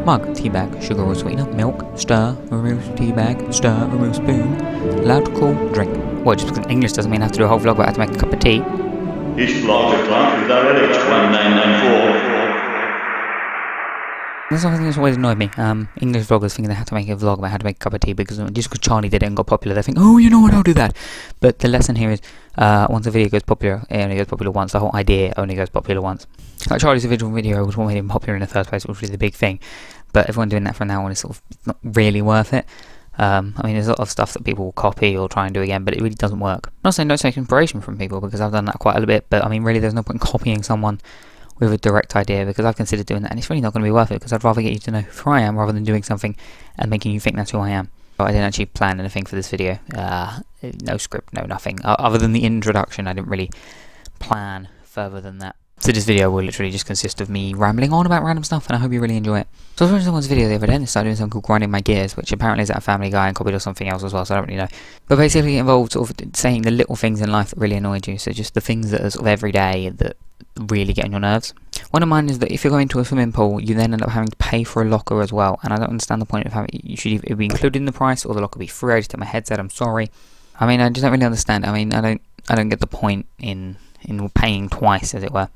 Mug, tea bag, sugar or sweetener, milk, stir, remove tea bag, stir, remove spoon, loud, cool, drink. Well, just because English doesn't mean I have to do a whole vlog, but I have to make a cup of tea. Each block to Clark with RLH 1994. That's something that's always annoyed me. English vloggers thinking they have to make a vlog about how to make a cup of tea because just because Charlie did it and got popular, they think, oh, you know what, I'll do that. But the lesson here is, once a video goes popular, it only goes popular once. The whole idea only goes popular once. Like Charlie's original video was what made him popular in the first place, which was the big thing. But everyone doing that from now on is sort of not really worth it. I mean, there's a lot of stuff that people will copy or try and do again, but it really doesn't work. I'm not saying don't take inspiration from people, because I've done that quite a bit, but I mean, really, there's no point in copying someone with a direct idea, because I've considered doing that, and it's really not going to be worth it, because I'd rather get you to know who I am rather than doing something and making you think that's who I am. But I didn't actually plan anything for this video. No script, no nothing. Other than the introduction, I didn't really plan further than that. So this video will literally just consist of me rambling on about random stuff, and I hope you really enjoy it. So I was watching someone's video the other day and started doing something called grinding my gears, which apparently is at a Family Guy and copied or something else as well, so I don't really know. But basically it involved sort of saying the little things in life that really annoyed you, so just the things that are sort of everyday that really get on your nerves. One of mine is that if you're going to a swimming pool, you then end up having to pay for a locker as well, and I don't understand the point of having you should either be included in the price or the locker be free. I just hit my headset, I'm sorry. I mean, I just don't really understand. I mean, I don't get the point in paying twice, as it were.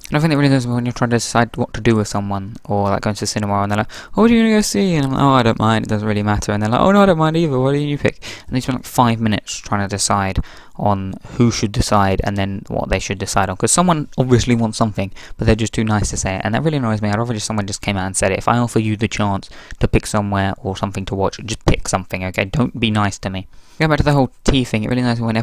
And I think it really does when you're trying to decide what to do with someone, or like going to the cinema and they're like, oh, what are you going to go see? And I'm like, oh, I don't mind, it doesn't really matter. And they're like, oh no, I don't mind either, what do you pick? And they spend like 5 minutes trying to decide on who should decide and then what they should decide on, because someone obviously wants something, but they're just too nice to say it, and that really annoys me. I'd rather just someone just came out and said it. If I offer you the chance to pick somewhere or something to watch, just pick something, okay? Don't be nice to me. Going back to the whole tea thing, it really annoys me when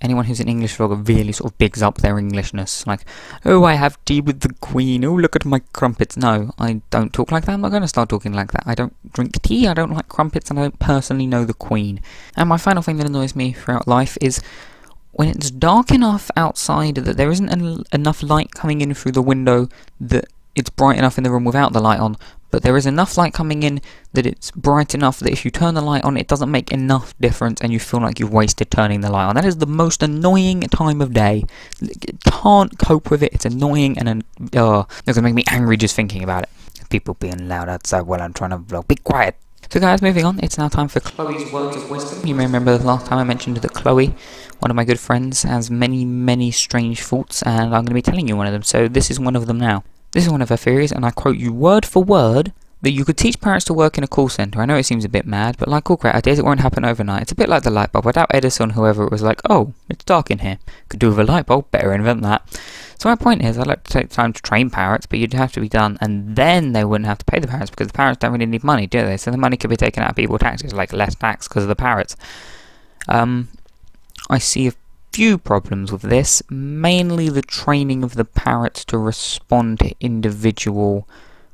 anyone who's an English vlogger really sort of bigs up their Englishness. Like, oh, I have tea with the Queen, oh, look at my crumpets. No, I don't talk like that. I'm not going to start talking like that. I don't drink tea, I don't like crumpets, and I don't personally know the Queen. And my final thing that annoys me throughout life is when it's dark enough outside that there isn't enough light coming in through the window that it's bright enough in the room without the light on, but there is enough light coming in that it's bright enough that if you turn the light on, it doesn't make enough difference and you feel like you've wasted turning the light on. That is the most annoying time of day. Can't cope with it. It's annoying, and it's going to make me angry just thinking about it. People being loud outside while I'm trying to vlog. Be quiet. So guys, moving on, it's now time for Chloe's Words of Wisdom. You may remember the last time I mentioned that Chloe, one of my good friends, has many, many strange thoughts, and I'm going to be telling you one of them, so this is one of them now. This is one of her theories, and I quote you word for word, that you could teach parents to work in a call centre. I know it seems a bit mad, but like all great ideas, it won't happen overnight. It's a bit like the light bulb. Without Edison, whoever, it was like, oh, it's dark in here. Could do with a light bulb, better invent that. So my point is, I'd like to take time to train parrots, but you'd have to be done, and then they wouldn't have to pay the parrots, because the parrots don't really need money, do they? So the money could be taken out of people's taxes, like less tax because of the parrots. I see a few problems with this, mainly the training of the parrots to respond to individual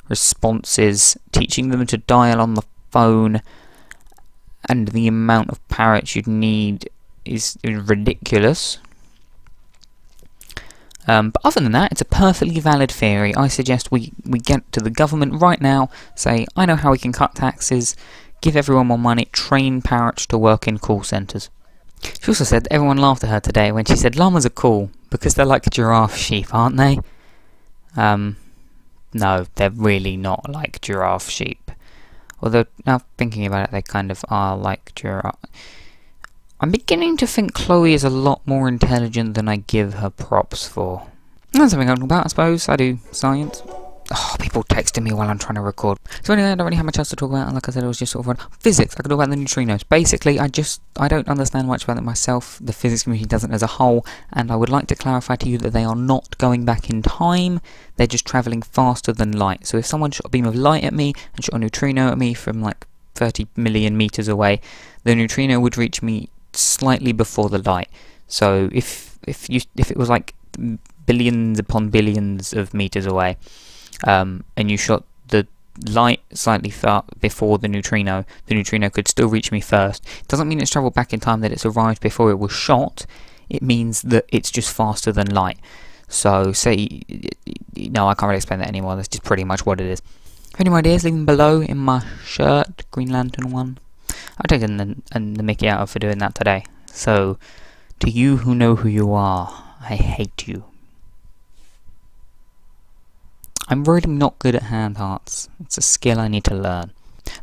responses, teaching them to dial on the phone, and the amount of parrots you'd need is ridiculous. But other than that, it's a perfectly valid theory. I suggest we get to the government right now, say, I know how we can cut taxes, give everyone more money, train parrots to work in call centres. She also said that everyone laughed at her today when she said llamas are cool, because they're like giraffe sheep, aren't they? No, they're really not like giraffe sheep. Although, now thinking about it, they kind of are like giraffe. I'm beginning to think Chloe is a lot more intelligent than I give her props for. That's something I talk about, I suppose. I do science. Oh, people texting me while I'm trying to record. So anyway, I don't really have much else to talk about, and like I said, it was just sort of physics. I could talk about the neutrinos. Basically, I don't understand much about it myself. The physics community doesn't as a whole, and I would like to clarify to you that they are not going back in time. They're just travelling faster than light. So if someone shot a beam of light at me and shot a neutrino at me from like 30 million meters away, the neutrino would reach me slightly before the light. So if it was like billions upon billions of meters away, and you shot the light slightly far before the neutrino could still reach me first. It doesn't mean it's travelled back in time, that it's arrived before it was shot. It means that it's just faster than light. So say, no, I can't really explain that anymore. That's just pretty much what it is. If any ideas, leave them below in my shirt, Green Lantern one. I've taken the mickey out of for doing that today. So, to you who know who you are, I hate you. I'm really not good at hand hearts. It's a skill I need to learn.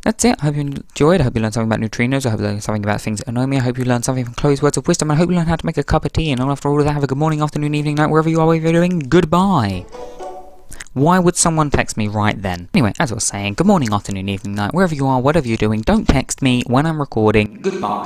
That's it. I hope you enjoyed. I hope you learned something about neutrinos. I hope you learned something about things that annoy me. I hope you learned something from Chloe's words of wisdom. I hope you learned how to make a cup of tea. And after all of that, have a good morning, afternoon, evening, night, wherever you are, whatever you're doing. Goodbye. Why would someone text me right then? Anyway, as I was saying, good morning, afternoon, evening, night, wherever you are, whatever you're doing, don't text me when I'm recording. Goodbye.